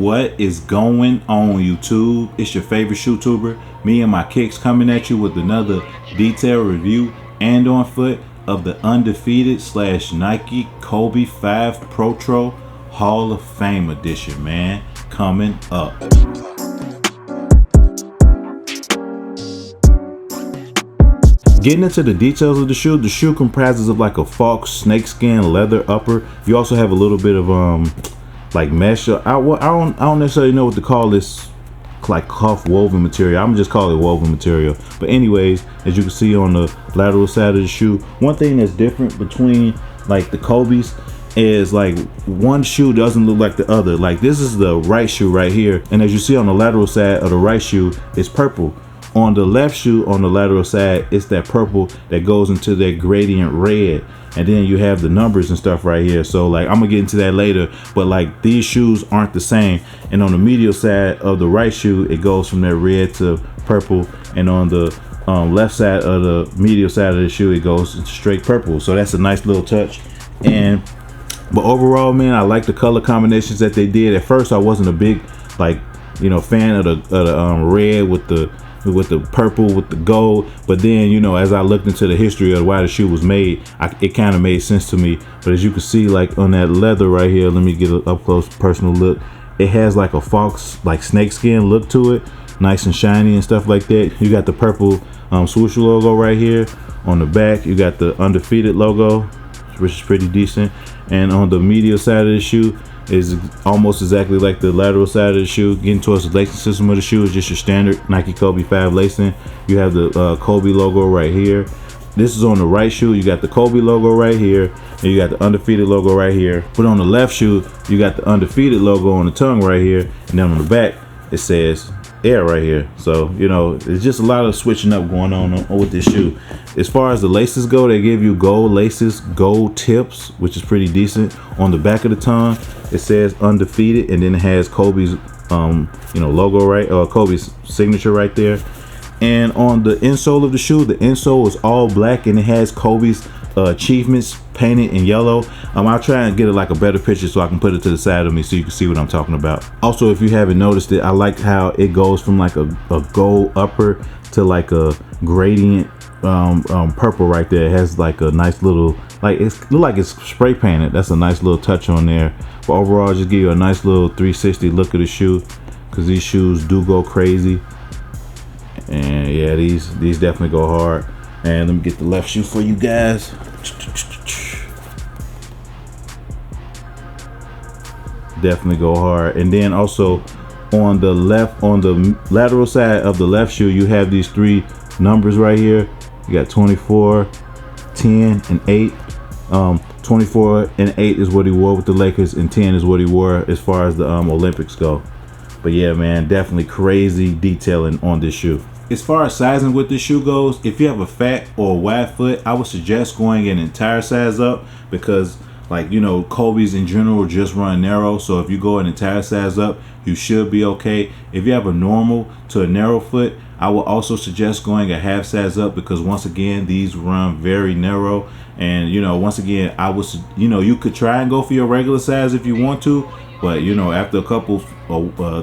What is going on, YouTube? It's your favorite shoe tuber, me and my kicks, coming at you with another detailed review and on foot of the Undefeated / Nike Kobe 5 Protro Hall of Fame edition, man, coming up. Getting into the details of the shoe comprises of like a fox snakeskin leather upper. You also have a little bit of like mesh. I don't necessarily know what to call this, like cuff woven material. I'm just call it woven material. But anyways, as you can see on the lateral side of the shoe, one thing that's different between like the Kobe's is like one shoe doesn't look like the other. Like this is the right shoe right here, and as you see on the lateral side of the right shoe, it's purple. On the left shoe on the lateral side, it's that purple that goes into that gradient red, and then you have the numbers and stuff right here. So like I'm gonna get into that later, but like these shoes aren't the same. And on the medial side of the right shoe, it goes from that red to purple, and on the left side of the medial side of the shoe, it goes straight purple. So that's a nice little touch. But overall, man, I like the color combinations that they did. At first I wasn't a big fan of the red with the purple with the gold, but then as I looked into the history of why the shoe was made, it kind of made sense to me. But as you can see, like on that leather right here, let me get an up close personal look. It has like a fox, like snakeskin look to it, nice and shiny and stuff like that. You got the purple swoosh logo right here. On the back you got the Undefeated logo, which is pretty decent. And on the medial side of the shoe is almost exactly like the lateral side of the shoe. Getting towards the lacing system of the shoe is just your standard Nike Kobe 5 lacing. You have the Kobe logo right here. This is on the right shoe. You got the Kobe logo right here, and you got the Undefeated logo right here. But on the left shoe, you got the Undefeated logo on the tongue right here, and then on the back it says Air right here. So it's just a lot of switching up going on with this shoe. As far as the laces go, they give you gold laces, gold tips, which is pretty decent. On the back of the tongue it says Undefeated, and then it has Kobe's logo right, or Kobe's signature right there. And on the insole of the shoe, the insole is all black, and it has Kobe's achievements painted in yellow. I'll try and get it like a better picture so I can put it to the side of me so you can see what I'm talking about. Also, if you haven't noticed it, I like how it goes from like a gold upper to like a gradient purple right there. It has like a nice little, like it look like it's spray painted. That's a nice little touch on there. But overall, just give you a nice little 360 look of the shoe, because these shoes do go crazy. And yeah, these definitely go hard. And let me get the left shoe for you guys. Definitely go hard. And then also on the lateral side of the left shoe, you have these three numbers right here. You got 24, 10, and 8. 24 and 8 is what he wore with the Lakers, and 10 is what he wore as far as the Olympics go. But yeah, man, definitely crazy detailing on this shoe. As far as sizing with this shoe goes, if you have a fat or a wide foot, I would suggest going an entire size up, because Kobe's in general just run narrow. So if you go an entire size up, you should be okay. If you have a normal to a narrow foot, I will also suggest going a half size up, because once again, these run very narrow. And once again, I would you could try and go for your regular size if you want to, but after a couple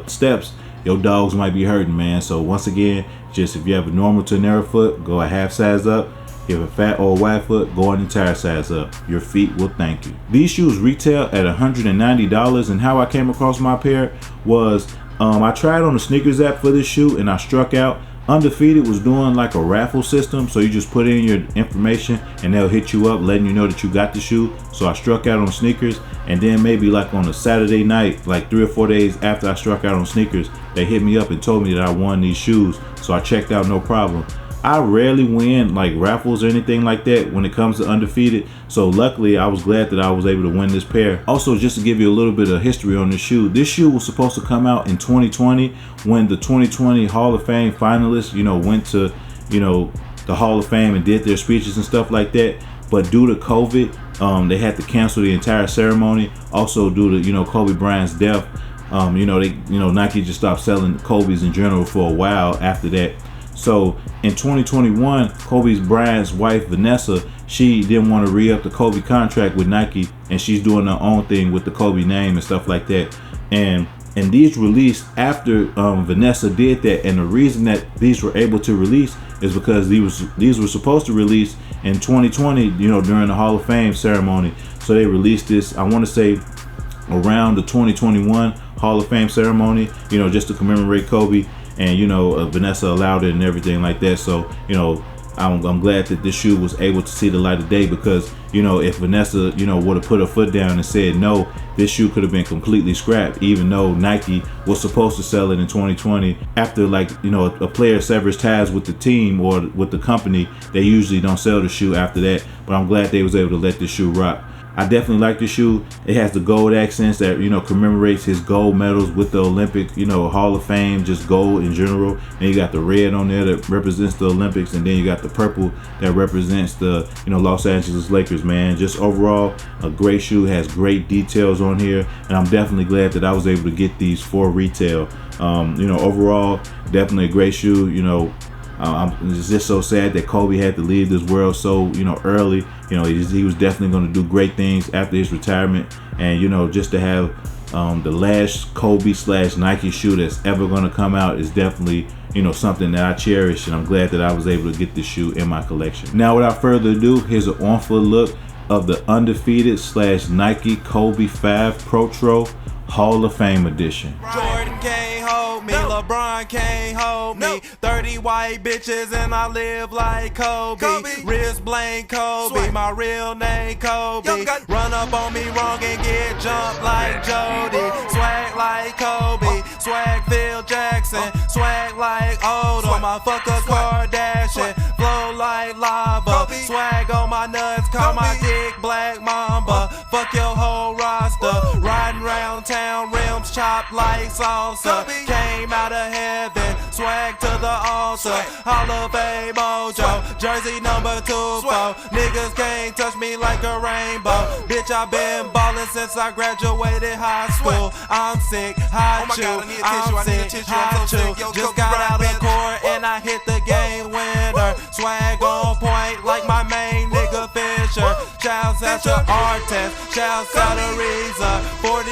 steps, your dogs might be hurting, man. So once again, just if you have a normal to a narrow foot, go a half size up. If you have a fat or a wide foot, go an entire size up. Your feet will thank you. These shoes retail at $190, and how I came across my pair was I tried on the sneakers app for this shoe, and I struck out. Undefeated was doing like a raffle system, so you just put in your information and they'll hit you up letting you know that you got the shoe. So I struck out on sneakers, and then maybe like on a Saturday night, like 3 or 4 days after I struck out on sneakers, they hit me up and told me that I won these shoes. So I checked out, no problem. I rarely win like raffles or anything like that when it comes to Undefeated, so luckily I was glad that I was able to win this pair. Also, just to give you a little bit of history on this shoe was supposed to come out in 2020 when the 2020 Hall of Fame finalists went to the Hall of Fame and did their speeches and stuff like that. But due to COVID, they had to cancel the entire ceremony. Also due to Kobe Bryant's death, Nike just stopped selling Kobe's in general for a while after that. So in 2021, Kobe Bryant's wife, Vanessa, she didn't want to re-up the Kobe contract with Nike, and she's doing her own thing with the Kobe name and stuff like that. And And these released after Vanessa did that. And the reason that these were able to release is because these were supposed to release in 2020, you know, during the Hall of Fame ceremony. So they released this, I want to say, around the 2021 Hall of Fame ceremony, you know, just to commemorate Kobe. And, you know, Vanessa allowed it and everything like that. So, you know, I'm glad that this shoe was able to see the light of day, because, you know, if Vanessa, you know, would have put her foot down and said no, this shoe could have been completely scrapped, even though Nike was supposed to sell it in 2020. After, like, you know, a player severs ties with the team or with the company, they usually don't sell the shoe after that. But I'm glad they was able to let this shoe rock. I definitely like the shoe. It has the gold accents that, you know, commemorates his gold medals with the Olympic, you know, Hall of Fame, just gold in general. And you got the red on there that represents the Olympics, and then you got the purple that represents the, you know, Los Angeles Lakers, man. Just overall, a great shoe, has great details on here, and I'm definitely glad that I was able to get these for retail. You know, overall, definitely a great shoe. You know, it's just so sad that Kobe had to leave this world so, you know, early. You know, he was definitely going to do great things after his retirement. And, you know, just to have the last Kobe / Nike shoe that's ever going to come out is definitely, you know, something that I cherish. And I'm glad that I was able to get this shoe in my collection. Now, without further ado, here's an on-foot look of the Undefeated / Nike Kobe 5 Protro Hall of Fame edition. Jordan can't hold me, LeBron can't hold me. 30 white bitches and I live like Kobe. Wrist blank Kobe, my real name Kobe. Run up on me wrong and get jumped like Jody. Swag like Kobe, swag Phil Jackson, swag like Odom. I fuck a Kardashian, flow like lava. Swag on my nuts, call my dick Black Mamba. Fuck your whole roster, riding round town, rims chopped like salsa. Came out of heaven, swag to the altar. Hall of Fame mojo, jersey number 24. Niggas can't touch me like a rainbow. Bitch, I been ballin' since I graduated high school. I'm sick, hot chew, I'm sick, hot chew. Just got out of court and I hit the game winner. Swag on point like my main nigga Fisher. Shouts out to Artest, shouts out to Reza. 48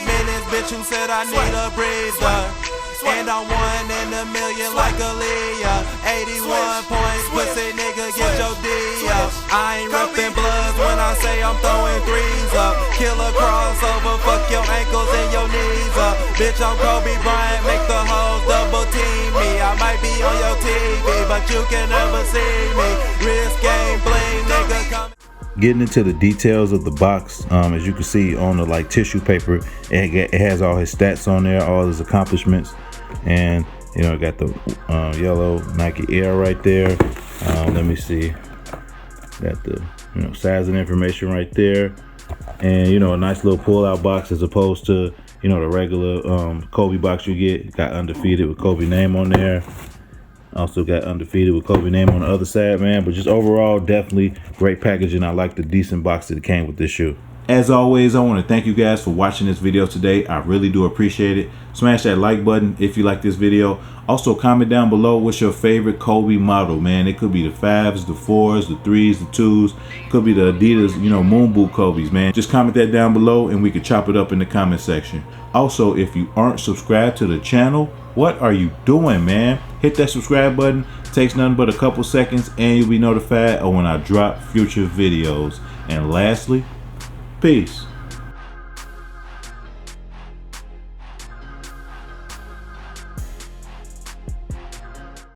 minutes, bitch, who said I need a breather. And I'm 1 in a million like Aaliyah. 81 points, pussy nigga, get your D up. I ain't reppin' bloods when I say I'm throwing threes up. Killer crossover, fuck your ankles and your knees up. Bitch, I'm Kobe Bryant, make the hoes double team me. I might be on your TV, but you can never see me. Wrist game bling, nigga, come. Getting into the details of the box, as you can see on the like tissue paper, it has all his stats on there, all his accomplishments, and you know, it got the yellow Nike Air right there. Let me see, got the, you know, size and information right there, and you know, a nice little pull-out box as opposed to, you know, the regular Kobe box you get. Got Undefeated with Kobe name on there. Also got Undefeated with Kobe name on the other side, man. But just overall, definitely great packaging. I like the decent box that came with this shoe. As always, I want to thank you guys for watching this video today. I really do appreciate it. Smash that like button if you like this video. Also, comment down below what's your favorite Kobe model, man. It could be the 5s, the 4s, the 3s, the 2s. Could be the Adidas, you know, moon boot Kobe's, man. Just comment that down below and we can chop it up in the comment section. Also, if you aren't subscribed to the channel, what are you doing, man? Hit that subscribe button. Takes nothing but a couple seconds and you'll be notified of when I drop future videos. And lastly, peace.